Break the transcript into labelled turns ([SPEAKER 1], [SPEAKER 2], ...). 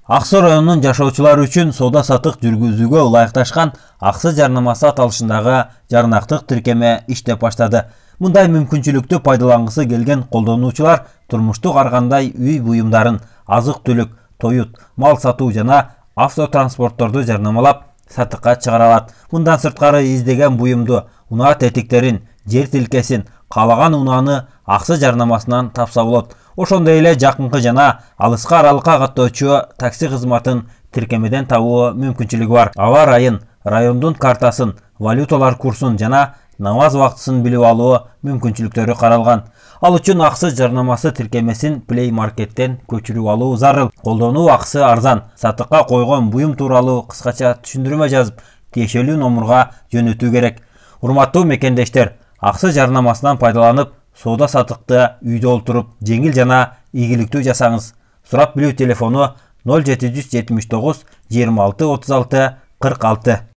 [SPEAKER 1] Аксы районунун жашоочулары үчүн соода-саттык жүргүзүүгө ылайыкташкан аксы жарнамасы аталышындагы жарнактык тиркеме иштеп баштады. Мындай мүмкүнчүлүктү пайдалангысы келген колдонуучулар турмуштук ар кандай үй буюмдарын, азык-түлүк, тоют, мал сатуу жана автотранспортторду жарнамалап сатыкка чыгара алат. Мындан сырткары издеген буюмду, унаа тетиктерин, жер тилкесин, каалаган унааны аксы жарнамасынан тапса болот. Ошондой эле жакынкы жана алыска аралыкка каттоочу такси кызматын тиркемеден табуу мүмкүнчүлүгү бар. Аба ырайын, райондун картасын, валюталар курсун жана намаз убактысын билип алуу мүмкүнчүлүктөрү каралган. Ал үчүн аксы жарнамасы тиркемесин Play Market'тен көчүрүп алуу зарыл. Колдонуу акысы арзан. Сатыкка койгон буюм тууралуу кыскача түшүндүрмө жазып, тиешелүү номурга жөнөтүү керек. Урматтуу мекендештер, аксы жарнамасынан пайдаланып, соода-саттыкты үйдө олтуруп, жеңил жана ийгиликтүү жасаңыз. Сурап билүү телефону 0779 26 36 46.